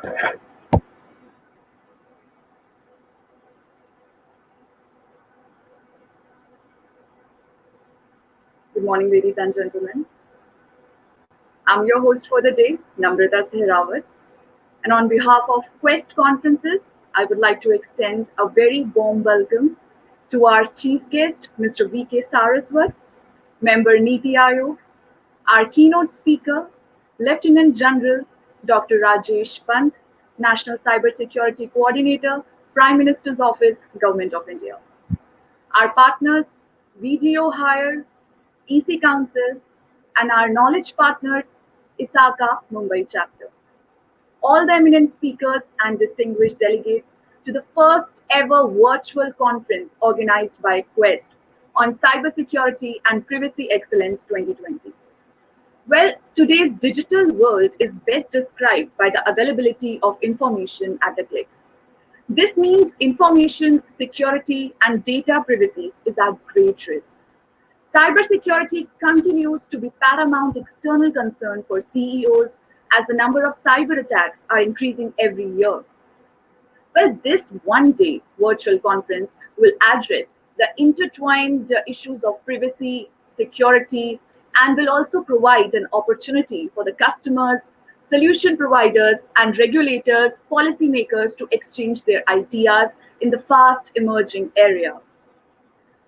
Good morning, ladies and gentlemen. I'm your host for the day, Namrata Sehrawat. And on behalf of Quest Conferences, I would like to extend a very warm welcome to our chief guest, Mr. V.K. Saraswat, member NITI Aayog, our keynote speaker, Lieutenant General Dr. Rajesh Pant, National Cybersecurity Coordinator, Prime Minister's Office, Government of India. Our partners, VDO Hire, EC Council, and our knowledge partners, ISACA Mumbai chapter. All the eminent speakers and distinguished delegates to the first ever virtual conference organized by Quest on Cybersecurity and Privacy Excellence 2020. Well, today's digital world is best described by the availability of information at a click. This means information security and data privacy is at great risk. Cybersecurity continues to be paramount external concern for CEOs as the number of cyber attacks are increasing every year. Well, this one-day virtual conference will address the intertwined issues of privacy, security, and will also provide an opportunity for the customers, solution providers, and regulators, policymakers to exchange their ideas in the fast emerging area.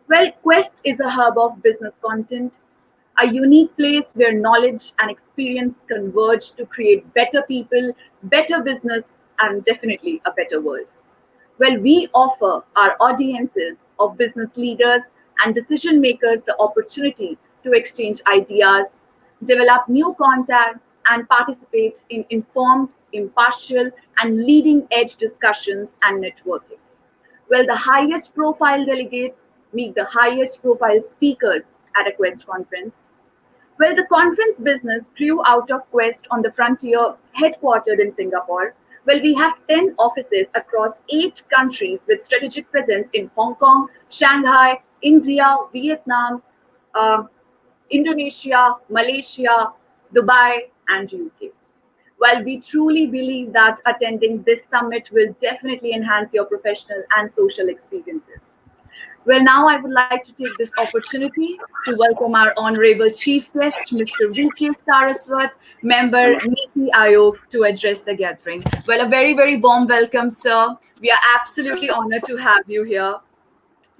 Well, Quest is a hub of business content, a unique place where knowledge and experience converge to create better people, better business, and definitely a better world. Well, we offer our audiences of business leaders and decision makers the opportunity to exchange ideas, develop new contacts, and participate in informed, impartial, and leading edge discussions and networking. Well, the highest profile delegates meet the highest profile speakers at a Quest conference. Well, the conference business grew out of Quest on the frontier, headquartered in Singapore. Well, we have 10 offices across 8 countries with strategic presence in Hong Kong, Shanghai, India, Vietnam, Indonesia, Malaysia, Dubai, and UK. While we truly believe that attending this summit will definitely enhance your professional and social experiences. Well, now I would like to take this opportunity to welcome our honorable chief guest, Mr. V.K. Saraswat, member NITI Aayog, to address the gathering. Well, a very, very warm welcome, sir. We are absolutely honored to have you here.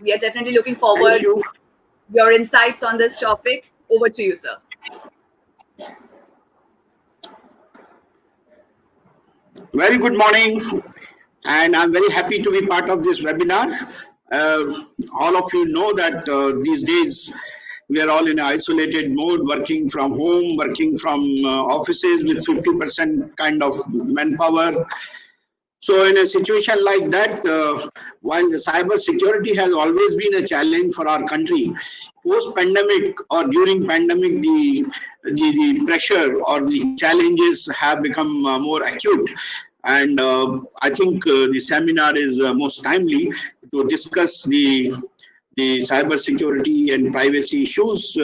We are definitely looking forward to your insights on this topic. Over to you, sir. Very good morning, and I'm very happy to be part of this webinar. All of you know that these days we are all in an isolated mode, working from home, working from offices with 50% kind of manpower. So in a situation like that, while the cyber security has always been a challenge for our country, post-pandemic or during pandemic, the pressure or the challenges have become more acute. And I think the seminar is most timely to discuss the cyber security and privacy issues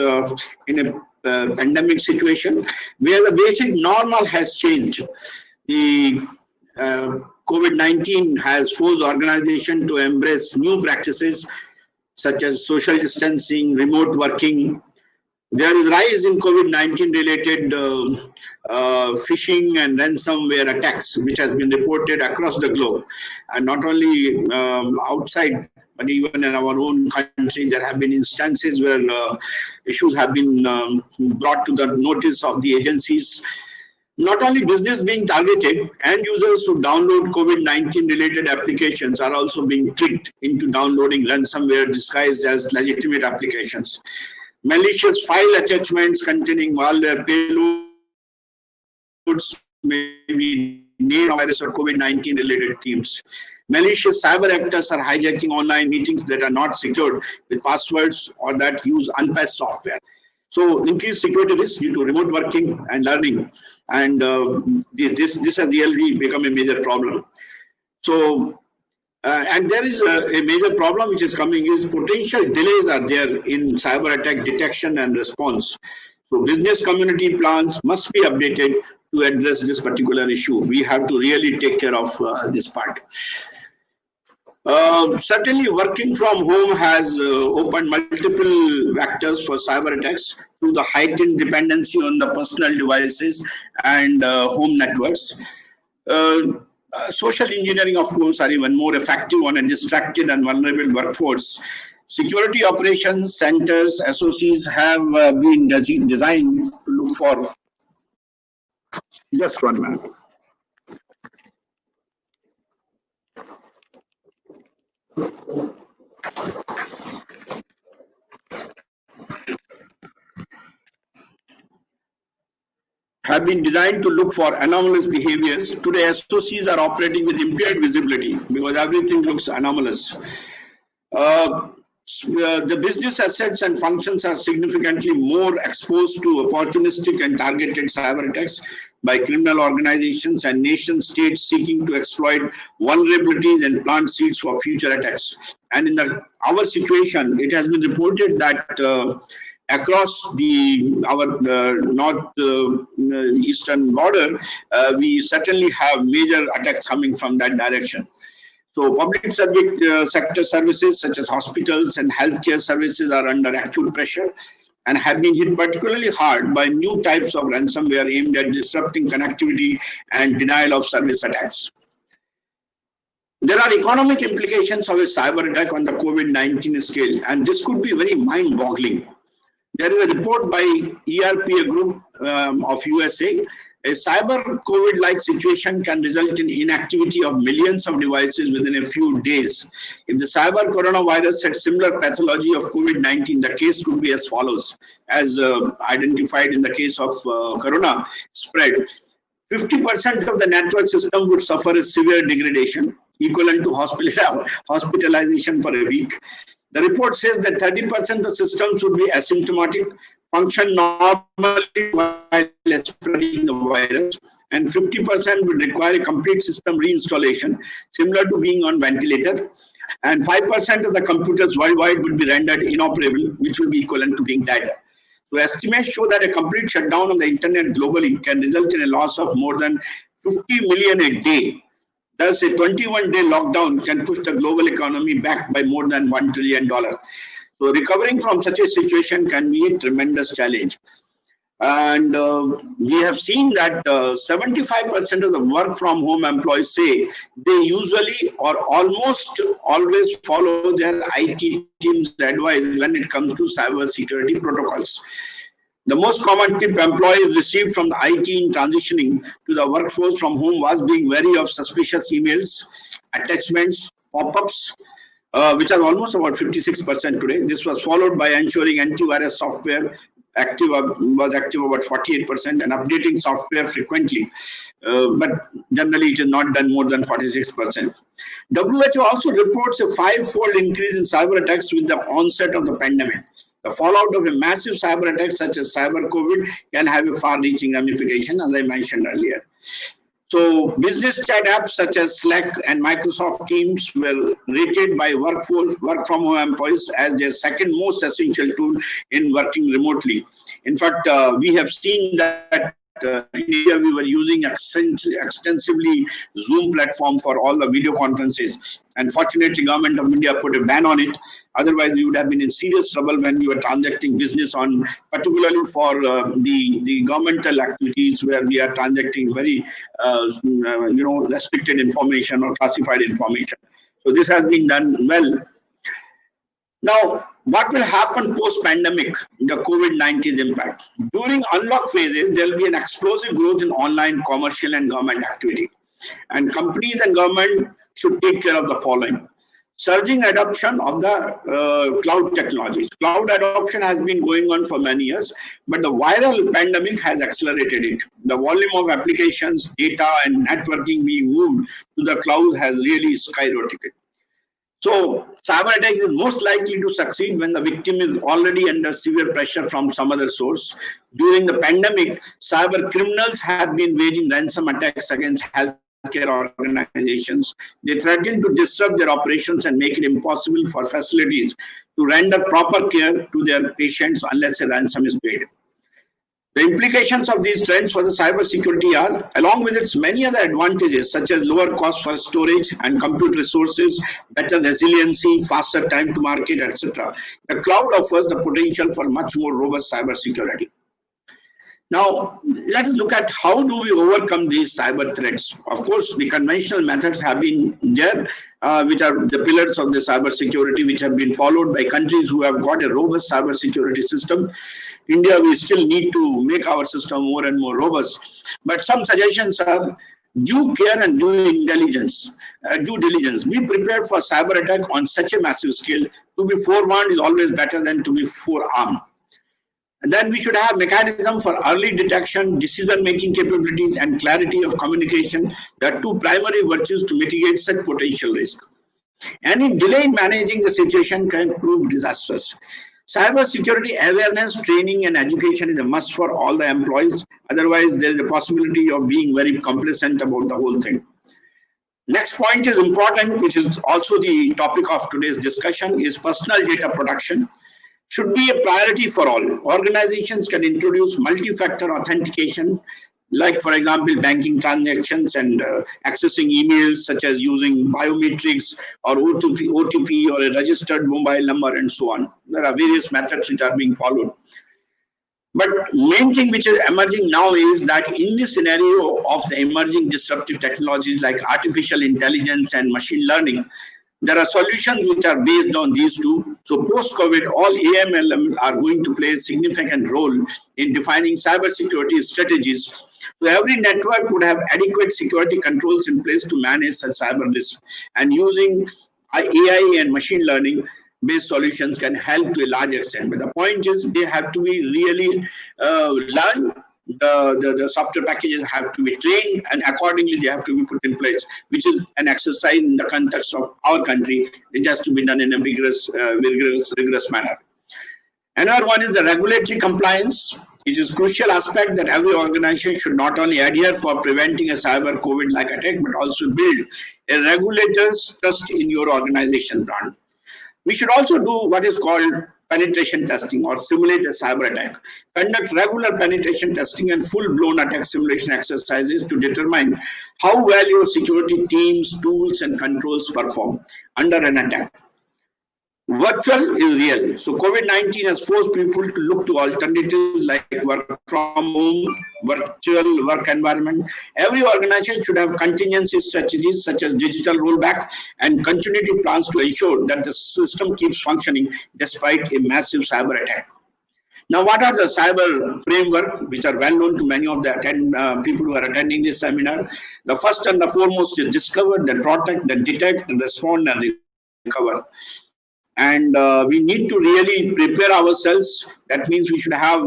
in a pandemic situation where the basic normal has changed. The COVID-19 has forced organizations to embrace new practices such as social distancing, remote working. There is rise in COVID-19 related phishing and ransomware attacks, which has been reported across the globe, and not only outside, but even in our own country. There have been instances where issues have been brought to the notice of the agencies. Not only business being targeted, end users who download COVID-19 related applications are also being tricked into downloading ransomware disguised as legitimate applications. Malicious file attachments containing malware payloads may be named virus or COVID-19 related themes. Malicious cyber actors are hijacking online meetings that are not secured with passwords or that use unpatched software. So increased security risk due to remote working and learning, and this has really become a major problem. So and there is a major problem which is coming is potential delays are there in cyber attack detection and response. So business community plans must be updated to address this particular issue. We have to really take care of this part. Certainly, working from home has opened multiple vectors for cyber attacks through the heightened dependency on the personal devices and home networks. Social engineering, of course, are even more effective on a distracted and vulnerable workforce. Security operations centers, SOCs, have been designed to look for. Just 1 minute. Have been designed to look for anomalous behaviors. Today, SOCs are operating with impaired visibility because everything looks anomalous. The business assets and functions are significantly more exposed to opportunistic and targeted cyber attacks by criminal organizations and nation states seeking to exploit vulnerabilities and plant seeds for future attacks. And in our situation, it has been reported that across our north-eastern border, we certainly have major attacks coming from that direction. So public sector services such as hospitals and healthcare services are under acute pressure and have been hit particularly hard by new types of ransomware aimed at disrupting connectivity and denial of service attacks. There are economic implications of a cyber attack on the COVID-19 scale, and this could be very mind-boggling. There is a report by ERPA Group of USA. A cyber COVID-like situation can result in inactivity of millions of devices within a few days. If the cyber coronavirus had similar pathology of COVID-19, the case could be as follows, as identified in the case of corona spread. 50% of the network system would suffer a severe degradation, equivalent to hospitalization for a week. The report says that 30% of the systems would be asymptomatic, function normally while spreading the virus, and 50% would require a complete system reinstallation, similar to being on ventilator, and 5% of the computers worldwide would be rendered inoperable, which will be equivalent to being dead. So estimates show that a complete shutdown of the internet globally can result in a loss of more than 50 million a day. Thus, a 21-day lockdown can push the global economy back by more than $1 trillion. So recovering from such a situation can be a tremendous challenge. And we have seen that 75% of the work from home employees say they usually or almost always follow their IT team's advice when it comes to cyber security protocols. The most common tip employees received from the IT in transitioning to the workforce from home was being wary of suspicious emails, attachments, pop-ups, which are almost about 56% today. This was followed by ensuring antivirus software was active about 48% and updating software frequently. But generally it is not done more than 46%. WHO also reports a 5-fold increase in cyber attacks with the onset of the pandemic. The fallout of a massive cyber attack such as cyber COVID can have a far-reaching ramification, as I mentioned earlier. So business chat apps such as Slack and Microsoft Teams were rated by work from home employees as their second most essential tool in working remotely. In fact, we have seen that in India we were using extensively Zoom platform for all the video conferences. Unfortunately, Government of India put a ban on it. Otherwise, we would have been in serious trouble when we were transacting business on, particularly for the governmental activities where we are transacting very, restricted information or classified information. So this has been done well. Now, what will happen post-pandemic, the COVID-19 impact? During unlock phases, there will be an explosive growth in online, commercial, and government activity. And companies and government should take care of the following. Surging adoption of the cloud technologies. Cloud adoption has been going on for many years, but the viral pandemic has accelerated it. The volume of applications, data, and networking being moved to the cloud has really skyrocketed. So cyber attack is most likely to succeed when the victim is already under severe pressure from some other source. During the pandemic, cyber criminals have been waging ransom attacks against healthcare organizations. They threaten to disrupt their operations and make it impossible for facilities to render proper care to their patients unless a ransom is paid. The implications of these trends for the cybersecurity are, along with its many other advantages, such as lower cost for storage and compute resources, better resiliency, faster time to market, etc. The cloud offers the potential for much more robust cybersecurity. Now, let us look at how do we overcome these cyber threats. Of course, the conventional methods have been there, which are the pillars of the cyber security, which have been followed by countries who have got a robust cyber security system. India, we still need to make our system more and more robust. But some suggestions are due care and due diligence. Be prepared for cyber attack on such a massive scale. To be forewarned is always better than to be forearmed. And then we should have mechanism for early detection, decision-making capabilities, and clarity of communication. There are two primary virtues to mitigate such potential risk. Any delay in managing the situation can prove disastrous. Cybersecurity awareness, training, and education is a must for all the employees. Otherwise, there is a possibility of being very complacent about the whole thing. Next point is important, which is also the topic of today's discussion, is personal data protection. Should be a priority for all. Organizations can introduce multi-factor authentication, like, for example, banking transactions and accessing emails, such as using biometrics or OTP or a registered mobile number and so on. There are various methods which are being followed. But main thing which is emerging now is that in the scenario of the emerging disruptive technologies like artificial intelligence and machine learning, there are solutions which are based on these two. So post-COVID, all AML are going to play a significant role in defining cybersecurity strategies. So every network would have adequate security controls in place to manage such cyber risk. And using AI and machine learning based solutions can help to a large extent. But the point is they have to be really learned. The software packages have to be trained, and accordingly they have to be put in place, which is an exercise in the context of our country. It has to be done in a rigorous manner. Another one is the regulatory compliance. It is a crucial aspect that every organization should not only adhere for preventing a cyber COVID-like attack, but also build a regulator's trust in your organization brand. We should also do what is called penetration testing or simulate a cyber attack. Conduct regular penetration testing and full-blown attack simulation exercises to determine how well your security teams, tools, and controls perform under an attack. Virtual is real. So COVID-19 has forced people to look to alternatives like work from home, virtual work environment. Every organization should have contingency strategies such as digital rollback and continuity plans to ensure that the system keeps functioning despite a massive cyber attack. Now, what are the cyber framework, which are well known to many of the people who are attending this seminar? The first and the foremost is discover, then protect, then detect, and respond and recover. And we need to really prepare ourselves. That means we should have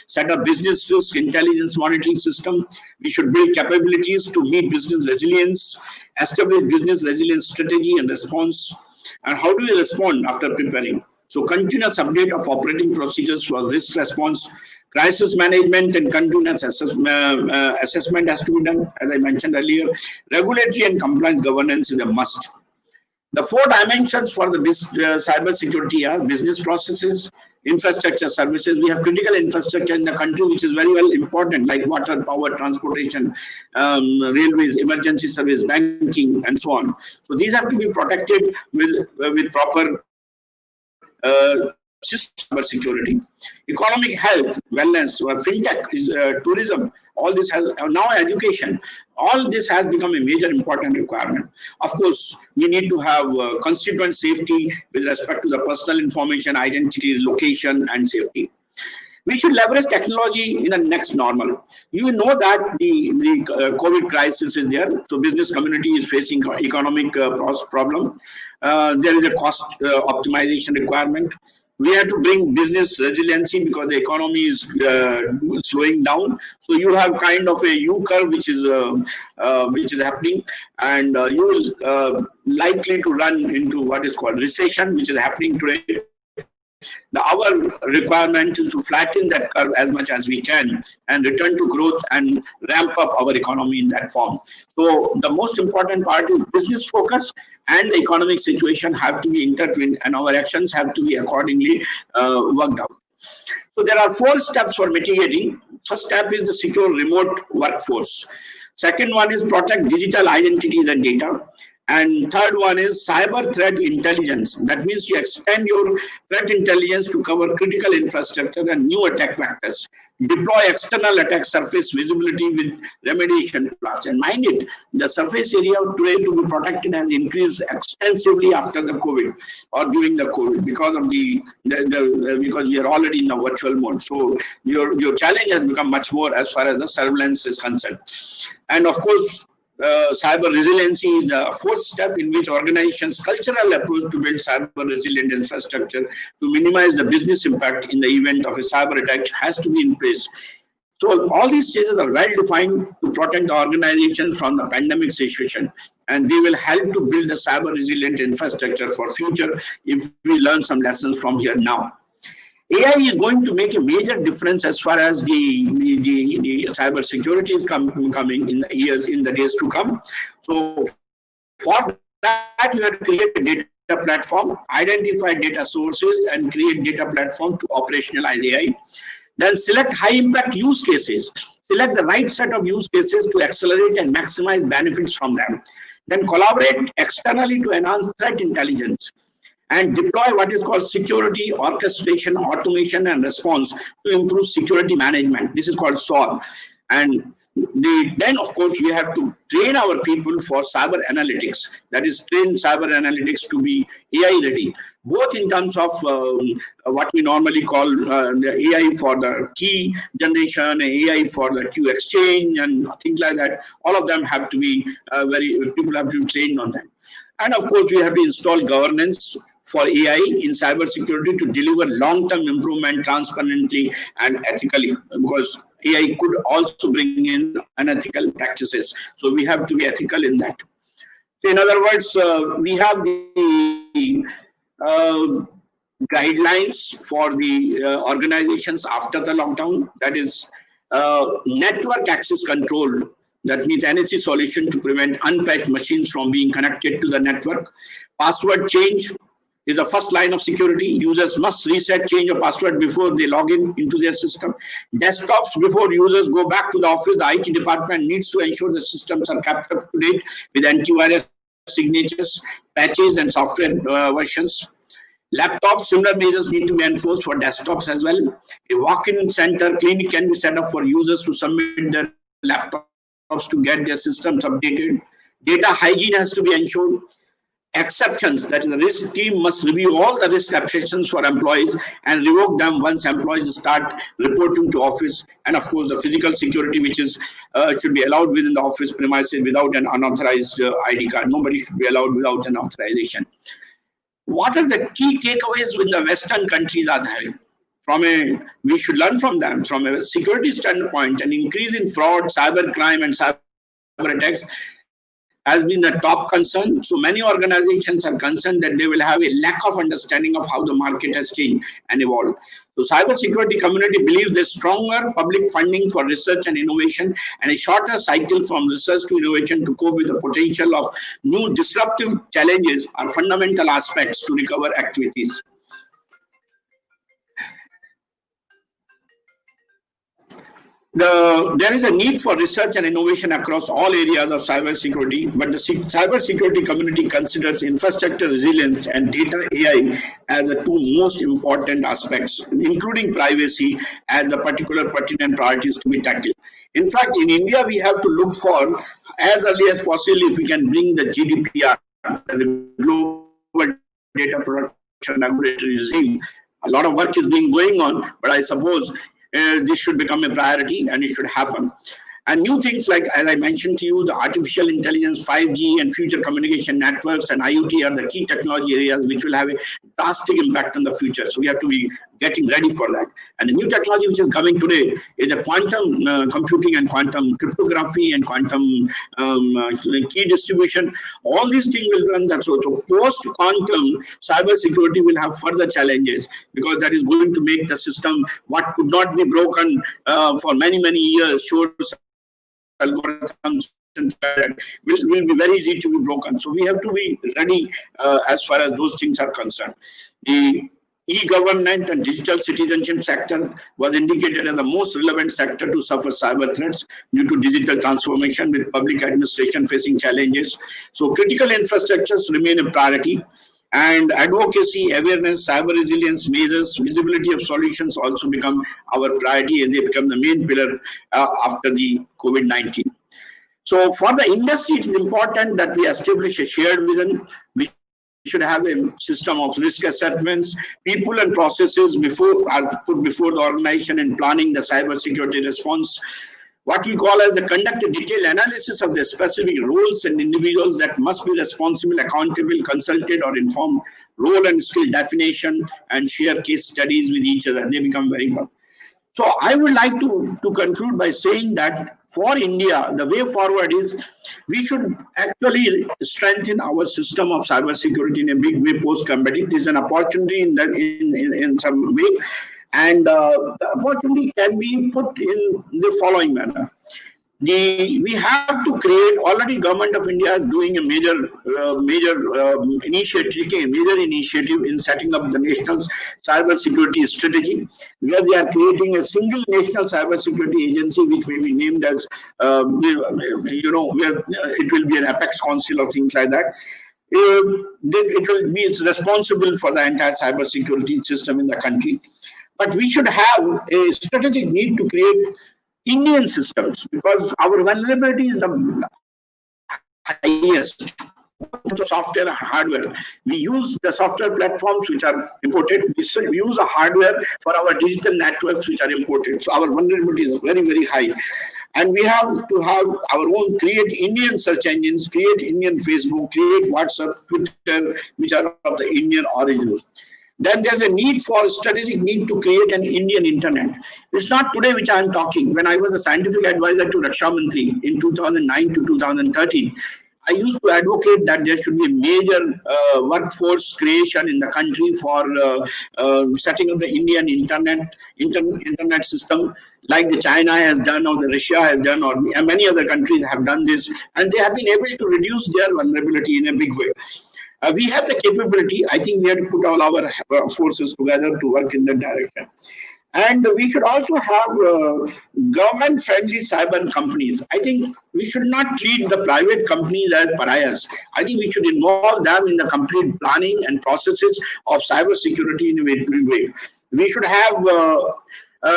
set up business risk intelligence monitoring system. We should build capabilities to meet business resilience, establish business resilience strategy and response. And how do we respond after preparing? So continuous update of operating procedures for risk response, crisis management and continuous assessment has to be done, as I mentioned earlier. Regulatory and compliance governance is a must. The four dimensions for the cyber security are business processes, infrastructure services. We have critical infrastructure in the country, which is very well important, like water, power, transportation, railways, emergency service, banking, and so on. So these have to be protected with proper cyber security. Economic health, wellness, fintech, tourism, all this has now education. All this has become a major important requirement. Of course, we need to have constituent safety with respect to the personal information, identity, location, and safety. We should leverage technology in the next normal. You know that the COVID crisis is there, so business community is facing economic problem. There is a cost optimization requirement. We have to bring business resiliency because the economy is slowing down. So you have kind of a U curve which is happening, and you will likely to run into what is called recession, which is happening today. Our requirement is to flatten that curve as much as we can and return to growth and ramp up our economy in that form. So the most important part is business focus and the economic situation have to be intertwined, and our actions have to be accordingly worked out. So there are 4 steps for mitigating. First step is the secure remote workforce. Second one is protect digital identities and data. And third one is cyber threat intelligence. That means you extend your threat intelligence to cover critical infrastructure and new attack vectors. Deploy external attack surface visibility with remediation plans. And mind it, the surface area today to be protected has increased extensively after the COVID or during the COVID because of because we are already in a virtual mode. So your challenge has become much more as far as the surveillance is concerned. And of course, cyber resiliency is the fourth step in which organizations' cultural approach to build cyber resilient infrastructure to minimize the business impact in the event of a cyber attack has to be in place. So all these stages are well defined to protect the organization from the pandemic situation, and they will help to build a cyber resilient infrastructure for future if we learn some lessons from here now. AI is going to make a major difference as far as the cyber security is coming in the days to come. So for that, you have to create a data platform, identify data sources, and create data platform to operationalize AI. Then select high impact use cases. Select the right set of use cases to accelerate and maximize benefits from them. Then collaborate externally to enhance threat intelligence. And deploy what is called security, orchestration, automation, and response to improve security management. This is called SOAR. And then, of course, we have to train our people for cyber analytics. That is, train cyber analytics to be AI ready, both in terms of what we normally call the AI for the key generation, AI for the queue exchange, and things like that. All of them have to be people have to be trained on them. And of course, we have to install governance for AI in cybersecurity to deliver long-term improvement transparently and ethically, because AI could also bring in unethical practices. So we have to be ethical in that. So in other words, we have the guidelines for the organizations after the lockdown. That is network access control. That means NSC solution to prevent unpatched machines from being connected to the network. Password change is the first line of security. Users must reset, change a password before they log into their system. Desktops, before users go back to the office, the IT department needs to ensure the systems are kept up to date with antivirus signatures, patches, and software versions. Laptops, similar measures need to be enforced for desktops as well. A walk-in center clinic can be set up for users to submit their laptops to get their systems updated. Data hygiene has to be ensured. Exceptions, that is, the risk team must review all the risk exceptions for employees and revoke them once employees start reporting to office. And of course, the physical security, which is should be allowed within the office premises without an unauthorized ID card. Nobody should be allowed without an authorization. What are the key takeaways when the Western countries are having? We should learn from them. From a security standpoint, an increase in fraud, cyber crime, and cyber attacks has been the top concern. So many organizations are concerned that they will have a lack of understanding of how the market has changed and evolved. So cybersecurity community believes that stronger public funding for research and innovation and a shorter cycle from research to innovation to cope with the potential of new disruptive challenges are fundamental aspects to recover activities. There is a need for research and innovation across all areas of cybersecurity, but the cybersecurity community considers infrastructure resilience and data AI as the two most important aspects, including privacy as the particular pertinent priorities to be tackled. In fact, in India, we have to look for, as early as possible, if we can bring the GDPR, the Global Data Protection Regulatory Regime. A lot of work is going on, but I suppose this should become a priority and it should happen. And new things like, as I mentioned to you, the artificial intelligence, 5G, and future communication networks and IoT are the key technology areas which will have a drastic impact on the future. So we have to be getting ready for that. And the new technology which is coming today is the quantum computing and quantum cryptography and quantum key distribution. All these things will run that. So post-quantum cybersecurity will have further challenges because that is going to make the system what could not be broken for many, many years. Sure, algorithms will be very easy to be broken. So we have to be ready as far as those things are concerned. The e-government and digital citizenship sector was indicated as the most relevant sector to suffer cyber threats due to digital transformation with public administration facing challenges. So critical infrastructures remain a priority, and advocacy, awareness, cyber resilience measures, visibility of solutions also become our priority, and they become the main pillar after the COVID-19. So for the industry, it is important that we establish a shared vision. We should have a system of risk assessments, people and processes are put before the organization in planning the cyber security response. What we call as the conduct a detailed analysis of the specific roles and individuals that must be responsible, accountable, consulted or informed, role and skill definition, and share case studies with each other. They become very important. So I would like to conclude by saying that for India, the way forward is we should actually strengthen our system of cybersecurity in a big way post-combat. It is an opportunity in some way, and the opportunity can be put in the following manner. We have to create, already government of India is doing a major initiative in setting up the national cyber security strategy, where they are creating a single national cyber security agency which may be named as where it will be an apex council or things like that. It will be responsible for the entire cyber security system in the country. But we should have a strategic need to create Indian systems, because our vulnerability is the highest in terms of software and hardware. We use the software platforms which are imported. We use the hardware for our digital networks which are imported. So our vulnerability is very, very high. And we have to have our own, create Indian search engines, create Indian Facebook, create WhatsApp, Twitter, which are of the Indian origins. Then there's a need for strategic need to create an Indian internet. It's not today which I'm talking. When I was a scientific advisor to Raksha Mantri in 2009 to 2013, I used to advocate that there should be a major workforce creation in the country for setting up the Indian internet system, like the China has done, or the Russia has done, or many other countries have done this, and they have been able to reduce their vulnerability in a big way. We have the capability. I think we have to put all our forces together to work in that direction. And we should also have government-friendly cyber companies. I think we should not treat the private companies as pariahs. I think we should involve them in the complete planning and processes of cyber security in a very big way. We should have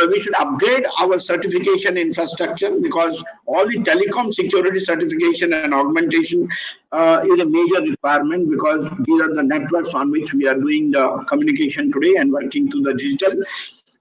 we should upgrade our certification infrastructure, because all the telecom security certification and augmentation is a major requirement, because these are the networks on which we are doing the communication today and working to the digital.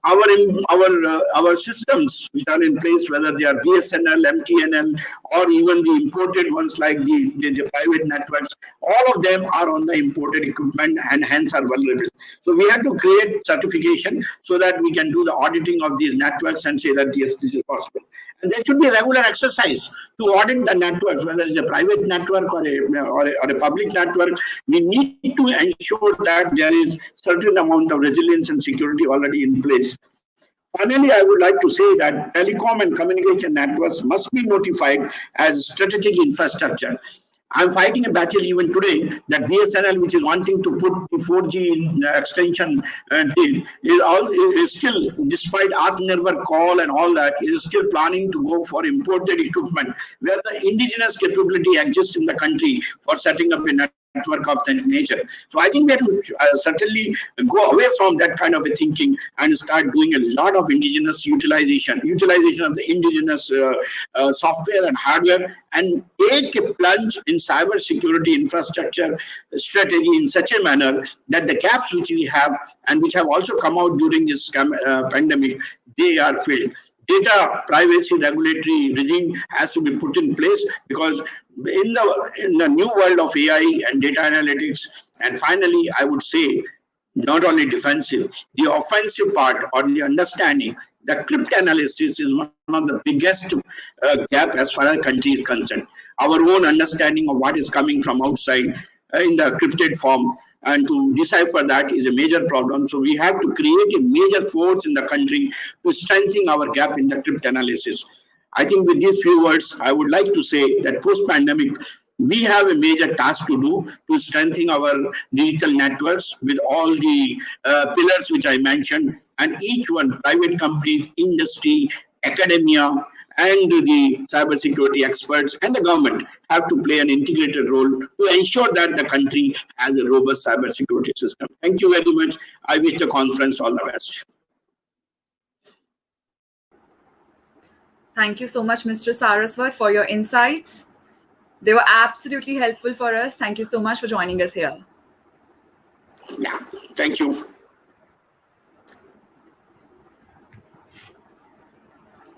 Our systems which are in place, whether they are BSNL, MTNL, or even the imported ones like the private networks, all of them are on the imported equipment and hence are vulnerable. So we have to create certification so that we can do the auditing of these networks and say that yes, this is possible. And there should be a regular exercise to audit the networks, whether it's a private network or a public network. We need to ensure that there is certain amount of resilience and security already in place. Finally, I would like to say that telecom and communication networks must be notified as strategic infrastructure. I'm fighting a battle even today that BSNL, which is wanting to put the 4G extension is still, despite Atmanirbhar call and all that, is still planning to go for imported equipment, where the indigenous capability exists in the country for setting up a network of that nature. So I think we have to certainly go away from that kind of a thinking and start doing a lot of indigenous utilization of the indigenous software and hardware, and take a plunge in cyber security infrastructure strategy in such a manner that the gaps which we have and which have also come out during this pandemic, they are filled. Data privacy regulatory regime has to be put in place, because in the new world of AI and data analytics, and finally, I would say, not only defensive, the offensive part or the understanding, the cryptanalysis is one of the biggest gap as far as country is concerned. Our own understanding of what is coming from outside in the encrypted form, and to decipher that is a major problem. So we have to create a major force in the country to strengthen our gap in the cryptanalysis. I think with these few words, I would like to say that post-pandemic, we have a major task to do to strengthen our digital networks with all the pillars which I mentioned, and each one, private companies, industry, academia, and the cybersecurity experts and the government have to play an integrated role to ensure that the country has a robust cybersecurity system. Thank you very much. I wish the conference all the best. Thank you so much, Mr. Saraswat, for your insights. They were absolutely helpful for us. Thank you so much for joining us here. Yeah, thank you.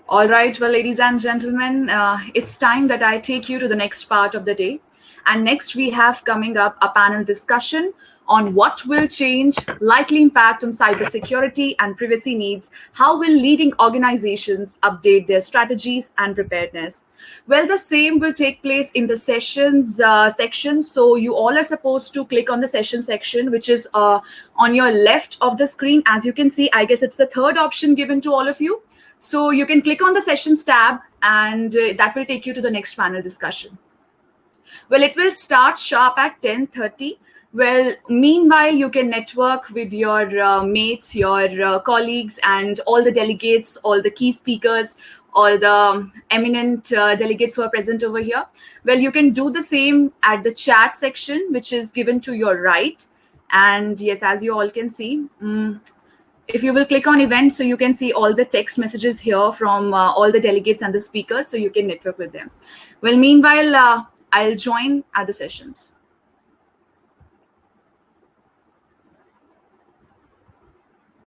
All right, well, ladies and gentlemen, it's time that I take you to the next part of the day. And next we have coming up a panel discussion on what will change, likely impact on cybersecurity and privacy needs, how will leading organizations update their strategies and preparedness. Well, the same will take place in the sessions section. So you all are supposed to click on the session section, which is on your left of the screen. As you can see, I guess it's the third option given to all of you. So you can click on the sessions tab and that will take you to the next panel discussion. Well, it will start sharp at 10:30. Well, meanwhile, you can network with your mates, your colleagues, and all the delegates, all the key speakers, all the eminent delegates who are present over here. Well, you can do the same at the chat section, which is given to your right. And yes, as you all can see, if you will click on events, so you can see all the text messages here from all the delegates and the speakers, so you can network with them. Well, meanwhile, I'll join at the sessions.